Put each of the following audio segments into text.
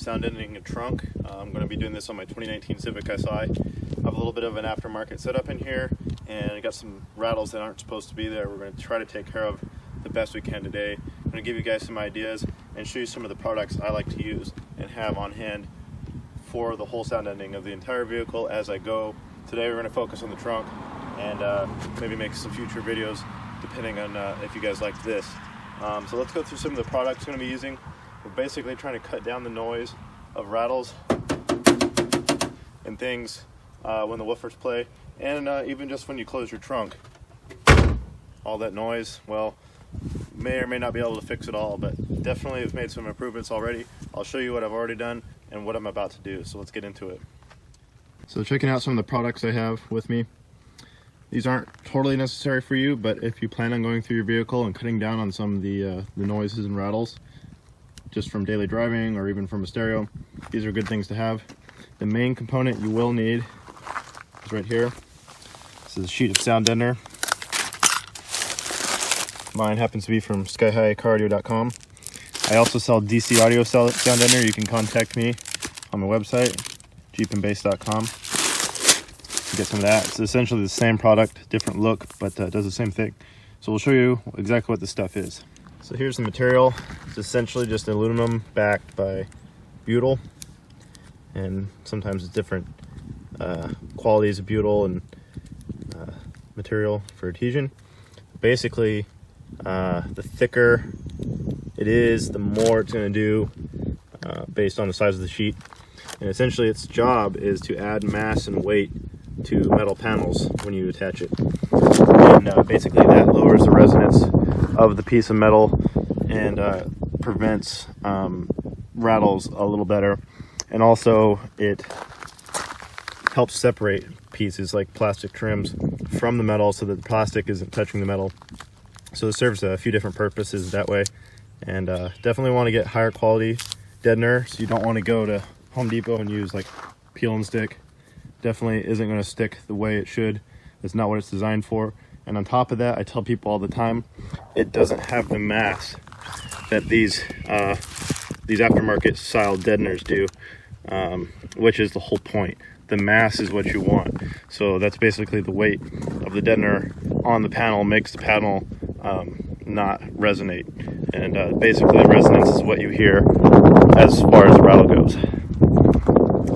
sound deadening a trunk. I'm going to be doing this on my 2019 Civic Si. I have a little bit of an aftermarket setup in here, and I got some rattles that aren't supposed to be there. We're going to try to take care of the best we can today. I'm going to give you guys some ideas and show you some of the products I like to use and have on hand for the whole sound deadening of the entire vehicle as I go. Today we're going to focus on the trunk and maybe make some future videos depending on if you guys like this. So let's go through some of the products I'm going to be using. We're basically trying to cut down the noise of rattles and things when the woofers play, and even just when you close your trunk. All that noise, well, may or may not be able to fix it all, but definitely have made some improvements already. I'll show you what I've already done and what I'm about to do, so let's get into it. So checking out some of the products I have with me. These aren't totally necessary for you, but if you plan on going through your vehicle and cutting down on some of the noises and rattles, just from daily driving or even from a stereo, these are good things to have. The main component you will need is right here. This is a sheet of sound deadener. Mine happens to be from skyhighcardio.com. I also sell DC audio sound deadener. You can contact me on my website, JeepAndBass.com. Get some of that. It's essentially the same product, different look, but does the same thing. So we'll show you exactly what this stuff is. So here's the material. It's essentially just aluminum backed by butyl, and sometimes it's different qualities of butyl and material for adhesion. Basically, the thicker it is, the more it's going to do based on the size of the sheet. And essentially its job is to add mass and weight to metal panels when you attach it. And basically that lowers the resonance of the piece of metal and prevents rattles a little better. And also it helps separate pieces like plastic trims from the metal so that the plastic isn't touching the metal. So it serves a few different purposes that way. And definitely want to get higher quality deadener, so you don't want to go to Home Depot and use like peel and stick. Definitely isn't going to stick the way it should. It's not what it's designed for. And on top of that, I tell people all the time, it doesn't have the mass that these aftermarket style deadeners do, which is the whole point. The mass is what you want. So that's basically the weight of the deadener on the panel makes the panel not resonate. And basically the resonance is what you hear as far as the rattle goes.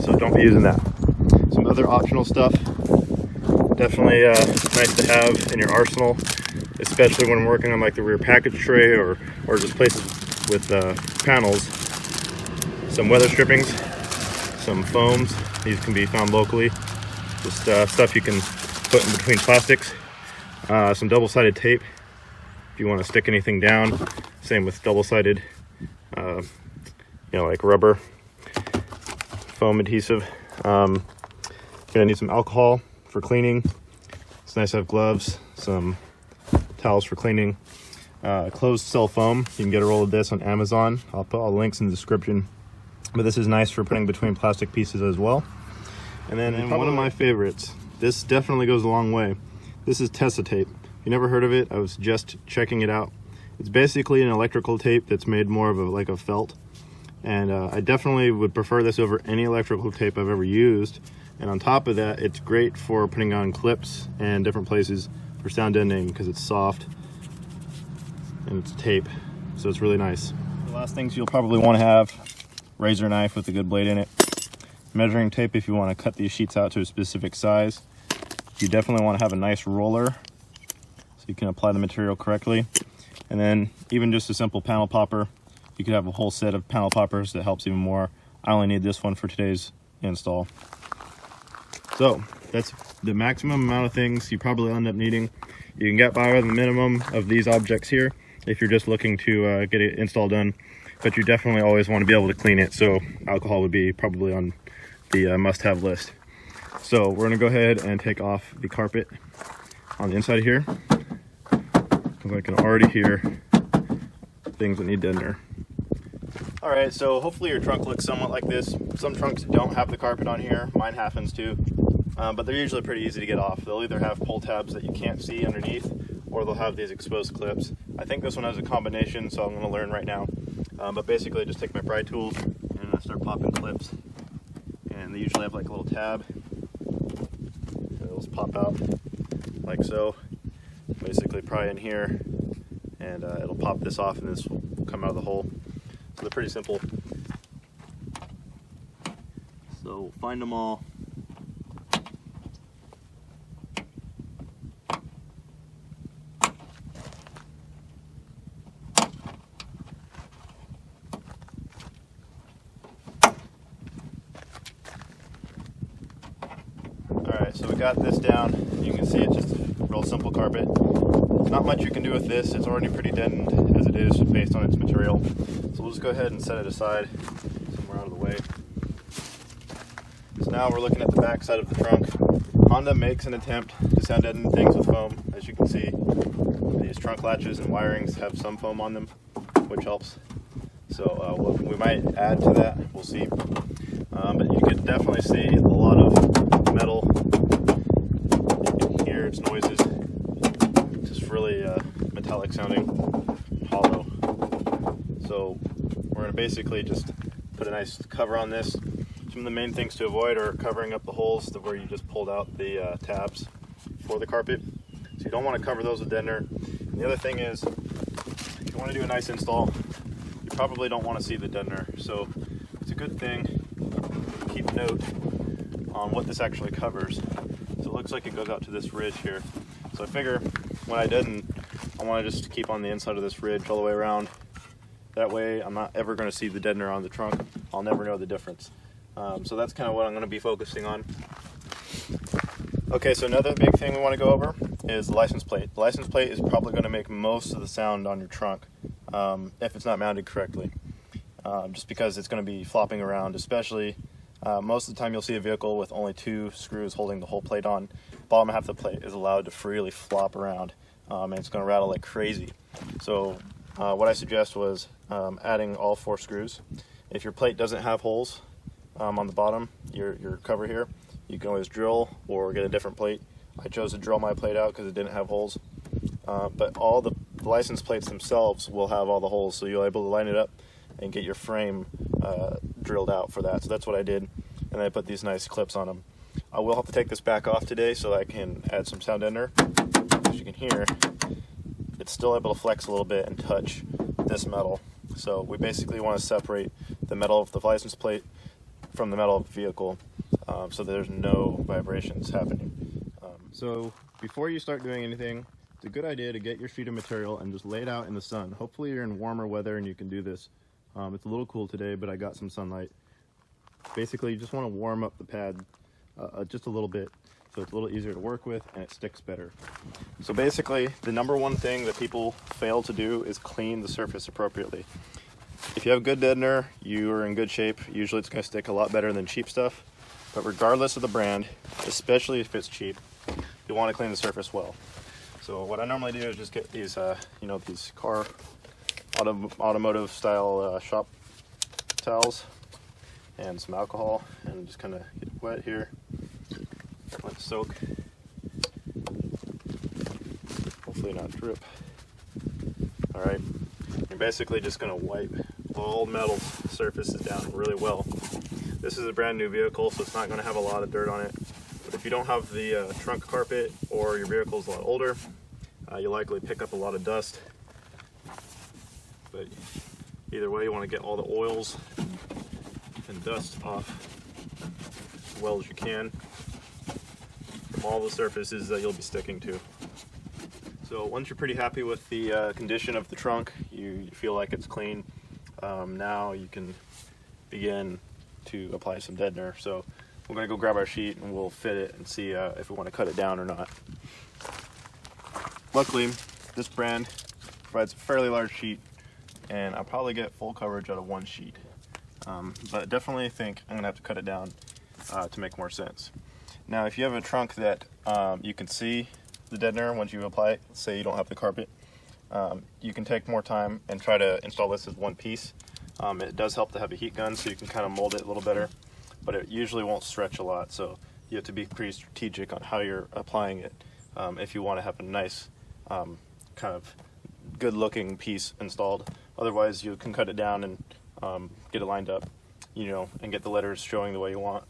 So don't be using that. Some other optional stuff, definitely nice to have in your arsenal, especially when I'm working on like the rear package tray or just places with panels. Some weather strippings, some foams. These can be found locally. Just stuff you can put in between plastics. Some double-sided tape if you want to stick anything down. Same with double-sided, like rubber, foam adhesive. You're gonna need some alcohol for cleaning. It's nice to have gloves, some towels for cleaning, closed cell foam. You can get a roll of this on Amazon. I'll put all the links in the description. But this is nice for putting between plastic pieces as well. And then one of my favorites, this definitely goes a long way. This is Tessa tape. If you never heard of it, I was just checking it out. It's basically an electrical tape that's made more of like a felt. And I definitely would prefer this over any electrical tape I've ever used. And on top of that, it's great for putting on clips and different places for sound deadening because it's soft and it's tape, so it's really nice. The last things you'll probably want to have: razor knife with a good blade in it, measuring tape if you want to cut these sheets out to a specific size. You definitely want to have a nice roller so you can apply the material correctly. And then even just a simple panel popper. You could have a whole set of panel poppers that helps even more. I only need this one for today's install. So that's the maximum amount of things you probably end up needing. You can get by with the minimum of these objects here if you're just looking to get it installed done, but you definitely always want to be able to clean it, so alcohol would be probably on the must-have list. So we're going to go ahead and take off the carpet on the inside here, because I can already hear things that need deadener. All right, so hopefully your trunk looks somewhat like this. Some trunks don't have the carpet on here. Mine happens to, but they're usually pretty easy to get off. They'll either have pull tabs that you can't see underneath, or they'll have these exposed clips. I think this one has a combination, so I'm going to learn right now. But basically, I just take my pry tools and start popping clips, and they usually have like a little tab. It'll just pop out like so, basically pry in here, and it'll pop this off, and this will come out of the hole. So they're pretty simple. So find them all. Alright, so we got this down. You can see it's just a real simple carpet. There's not much you can do with this. It's already pretty deadened as it is based on its material. So we'll just go ahead and set it aside somewhere out of the way. So now we're looking at the back side of the trunk. Honda makes an attempt to sound deaden things with foam. As you can see, these trunk latches and wirings have some foam on them, which helps. So we might add to that, we'll see. But you can definitely see a lot of metal. You can hear its noises. Just really metallic sounding, hollow. So we're going to basically just put a nice cover on this. Some of the main things to avoid are covering up the holes where you just pulled out the tabs for the carpet. So you don't want to cover those with Deadener. And the other thing is, if you want to do a nice install, you probably don't want to see the Deadener. So it's a good thing to keep note on what this actually covers. So it looks like it goes out to this ridge here. So I figure when I deaden, I want to just keep on the inside of this ridge all the way around. That way I'm not ever going to see the Deadener on the trunk. I'll never know the difference. So that's kind of what I'm going to be focusing on. Okay, so another big thing we want to go over is the license plate. The license plate is probably going to make most of the sound on your trunk if it's not mounted correctly. Just because it's going to be flopping around, especially most of the time you'll see a vehicle with only 2 screws holding the whole plate on. Bottom half of the plate is allowed to freely flop around, and it's going to rattle like crazy. So what I suggest was adding all 4 screws. If your plate doesn't have holes on the bottom, your cover here, you can always drill or get a different plate. I chose to drill my plate out because it didn't have holes. But all the license plates themselves will have all the holes, so you'll be able to line it up and get your frame drilled out for that. So that's what I did, and I put these nice clips on them. I will have to take this back off today so I can add some sound deadener. As you can hear, it's still able to flex a little bit and touch this metal. So we basically want to separate the metal of the license plate from the metal of the vehicle, so there's no vibrations happening. So before you start doing anything, it's a good idea to get your sheet of material and just lay it out in the sun. Hopefully you're in warmer weather and you can do this. It's a little cool today, but I got some sunlight. Basically, you just want to warm up the pad just a little bit so it's a little easier to work with and it sticks better. So basically, the number one thing that people fail to do is clean the surface appropriately. If you have good deadener, you are in good shape. Usually it's going to stick a lot better than cheap stuff. But regardless of the brand, especially if it's cheap, you want to clean the surface well. So what I normally do is just get these, these car automotive style shop towels and some alcohol, and just kind of get wet here, let it soak, hopefully not drip. All right, you're basically just going to wipe all metal surfaces down really well. This is a brand new vehicle, so it's not going to have a lot of dirt on it. But if you don't have the trunk carpet, or your vehicle's a lot older, you'll likely pick up a lot of dust. But either way, you want to get all the oils and dust off as well as you can from all the surfaces that you'll be sticking to. So once you're pretty happy with the condition of the trunk, you feel like it's clean, now you can begin to apply some deadener. So we're going to go grab our sheet and we'll fit it and see if we want to cut it down or not. Luckily, this brand provides a fairly large sheet, and I'll probably get full coverage out of 1 sheet. But definitely think I'm going to have to cut it down to make more sense. Now, if you have a trunk that you can see the deadener once you apply it, say you don't have the carpet, you can take more time and try to install this as one piece. It does help to have a heat gun so you can kind of mold it a little better, but it usually won't stretch a lot, so you have to be pretty strategic on how you're applying it if you want to have a nice kind of good looking piece installed. Otherwise you can cut it down and get it lined up. and get the letters showing the way you want.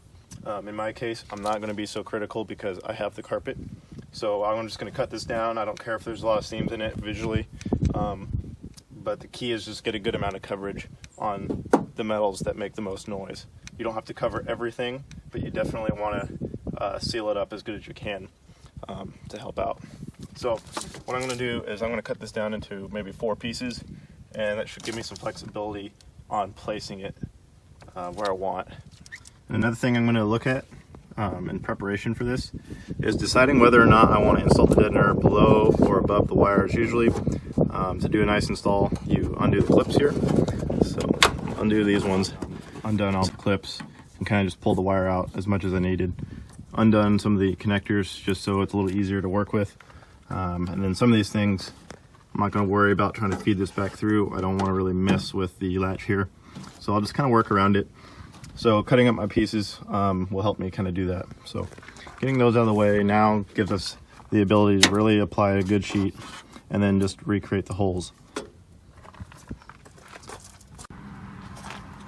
In my case, I'm not going to be so critical because I have the carpet. So I'm just going to cut this down. I don't care if there's a lot of seams in it visually. But the key is just get a good amount of coverage on the metals that make the most noise. You don't have to cover everything, but you definitely want to seal it up as good as you can to help out. So what I'm going to do is I'm going to cut this down into maybe 4 pieces, and that should give me some flexibility on placing it where I want. Another thing I'm going to look at in preparation for this is deciding whether or not I want to install the deadener below or above the wires. Usually to do a nice install, you undo the clips here. So undo these ones, undone all the clips, and kind of just pull the wire out as much as I needed. Undone some of the connectors just so it's a little easier to work with. And then some of these things, I'm not going to worry about trying to feed this back through. I don't want to really mess with the latch here. So I'll just kind of work around it. So cutting up my pieces will help me kind of do that. So getting those out of the way now gives us the ability to really apply a good sheet and then just recreate the holes.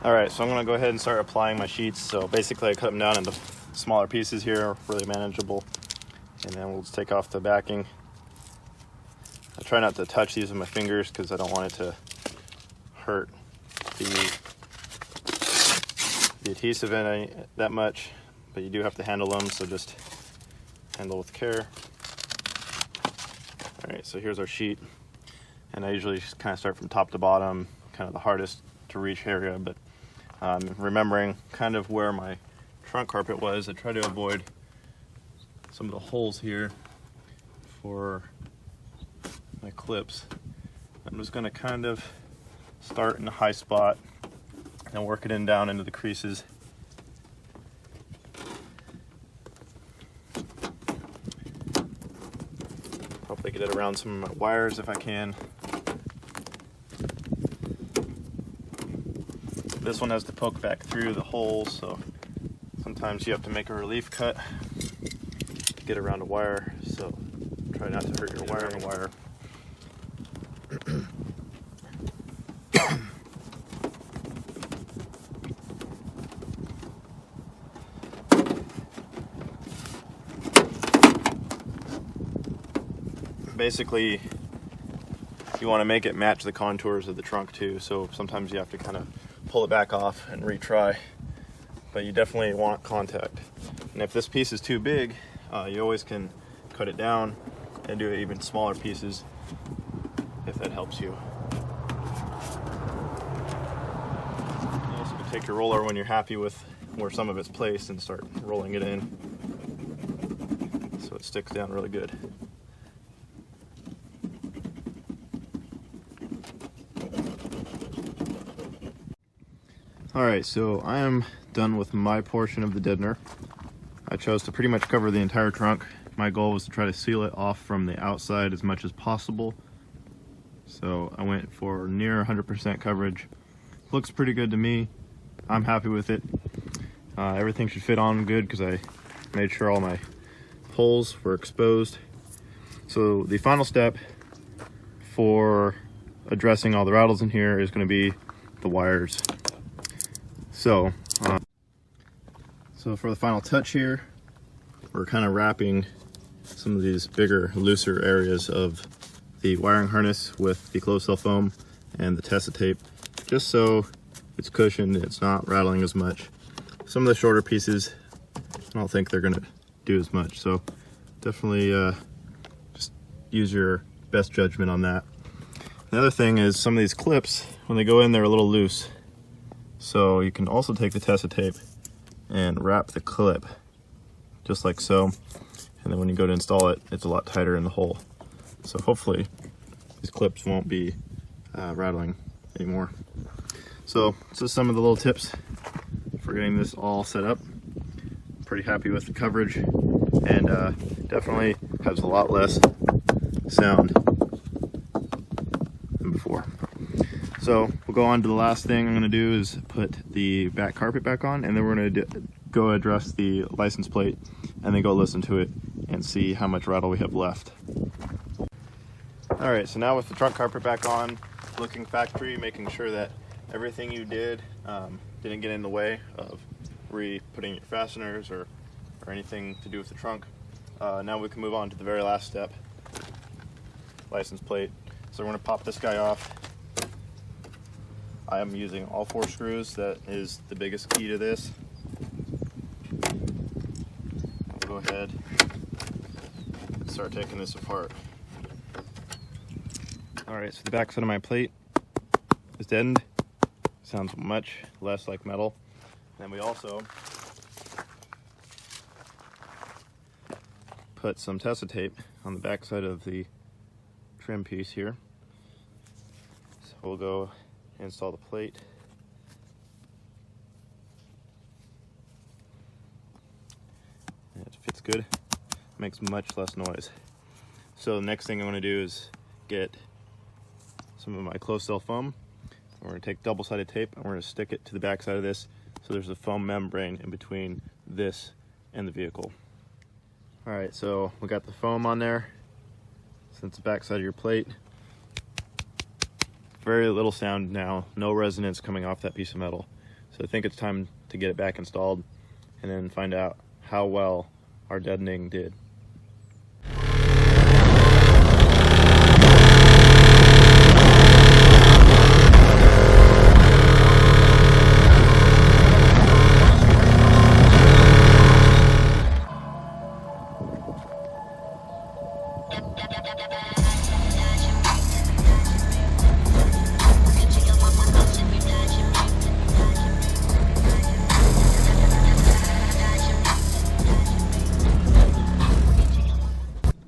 All right, so I'm going to go ahead and start applying my sheets. So basically I cut them down into smaller pieces here, really manageable. And then we'll just take off the backing. I try not to touch these with my fingers because I don't want it to hurt the adhesive in that much, but you do have to handle them, so just handle with care. All right, so here's our sheet, and I usually just kind of start from top to bottom, kind of the hardest to reach area, but remembering kind of where my trunk carpet was, I try to avoid some of the holes here for my clips. I'm just going to kind of start in a high spot and work it down into the creases. Probably get it around some of my wires if I can. This one has to poke back through the holes, so sometimes you have to make a relief cut to get around a wire, so try not to hurt your wiring wire. Basically, you want to make it match the contours of the trunk too, so sometimes you have to kind of pull it back off and retry, but you definitely want contact. And if this piece is too big, you always can cut it down and do even smaller pieces if that helps you. You also can take your roller when you're happy with where some of it's placed and start rolling it in so it sticks down really good. Alright, so I am done with my portion of the deadener. I chose to pretty much cover the entire trunk. My goal was to try to seal it off from the outside as much as possible. So I went for near 100% coverage. Looks pretty good to me. I'm happy with it. Everything should fit on good because I made sure all my holes were exposed. So the final step for addressing all the rattles in here is going to be the wires. So for the final touch here, we're kind of wrapping some of these bigger, looser areas of the wiring harness with the closed cell foam and the Tessa tape, just so it's cushioned, it's not rattling as much. Some of the shorter pieces, I don't think they're gonna do as much, so definitely just use your best judgment on that. The other thing is some of these clips, when they go in, they're a little loose. So you can also take the Tessa tape and wrap the clip just like so, and then when you go to install it, it's a lot tighter in the hole. So hopefully these clips won't be rattling anymore. So just some of the little tips for getting this all set up. Pretty happy with the coverage, and definitely has a lot less sound than before. So we'll go on to the last thing I'm going to do is put the back carpet back on, and then we're going to go address the license plate and then go listen to it and see how much rattle we have left. Alright, so now with the trunk carpet back on, looking factory, making sure that everything you did didn't get in the way of re-putting your fasteners or anything to do with the trunk. Now we can move on to the very last step, license plate. So we're going to pop this guy off. I am using all 4 screws. That is the biggest key to this. I'll go ahead and start taking this apart. Alright, so the back side of my plate is deadened. Sounds much less like metal. Then we also put some Tessa tape on the back side of the trim piece here. So we'll go install the plate. And it fits good, makes much less noise. So the next thing I'm going to do is get some of my closed cell foam. We're going to take double-sided tape and we're going to stick it to the back side of this so there's a foam membrane in between this and the vehicle. Alright, so we got the foam on there. Since the back side of your plate, very little sound now, no resonance coming off that piece of metal. So I think it's time to get it back installed and then find out how well our deadening did.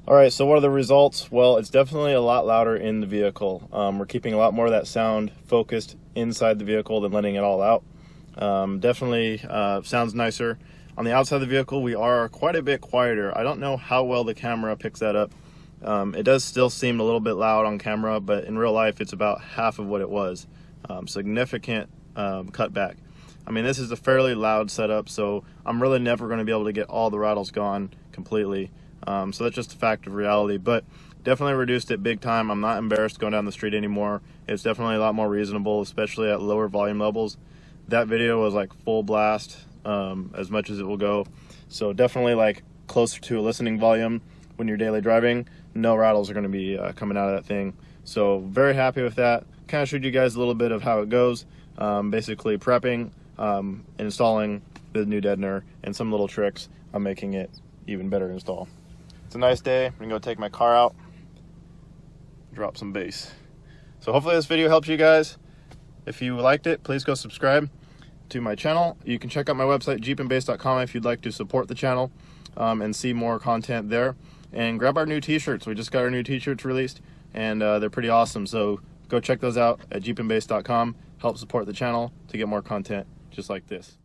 Alright, so what are the results? Well, it's definitely a lot louder in the vehicle. We're keeping a lot more of that sound focused inside the vehicle than letting it all out. Definitely sounds nicer. On the outside of the vehicle, we are quite a bit quieter. I don't know how well the camera picks that up. It does still seem a little bit loud on camera, but in real life, it's about half of what it was. Significant cutback. I mean, this is a fairly loud setup, so I'm really never going to be able to get all the rattles gone completely. So that's just a fact of reality, but definitely reduced it big time. I'm not embarrassed going down the street anymore. It's definitely a lot more reasonable, especially at lower volume levels. That video was like full blast, as much as it will go. So definitely like closer to a listening volume when you're daily driving. No rattles are going to be coming out of that thing. So very happy with that. Kind of showed you guys a little bit of how it goes. Basically prepping, installing the new deadener, and some little tricks on making it even better to install. It's a nice day. I'm gonna go take my car out, drop some bass. So hopefully this video helps you guys. If you liked it, please go subscribe to my channel. You can check out my website, JeepAndBass.com, if you'd like to support the channel and see more content there. And grab our new t-shirts. We just got our new t-shirts released, and they're pretty awesome. So go check those out at JeepAndBass.com. Help support the channel to get more content just like this.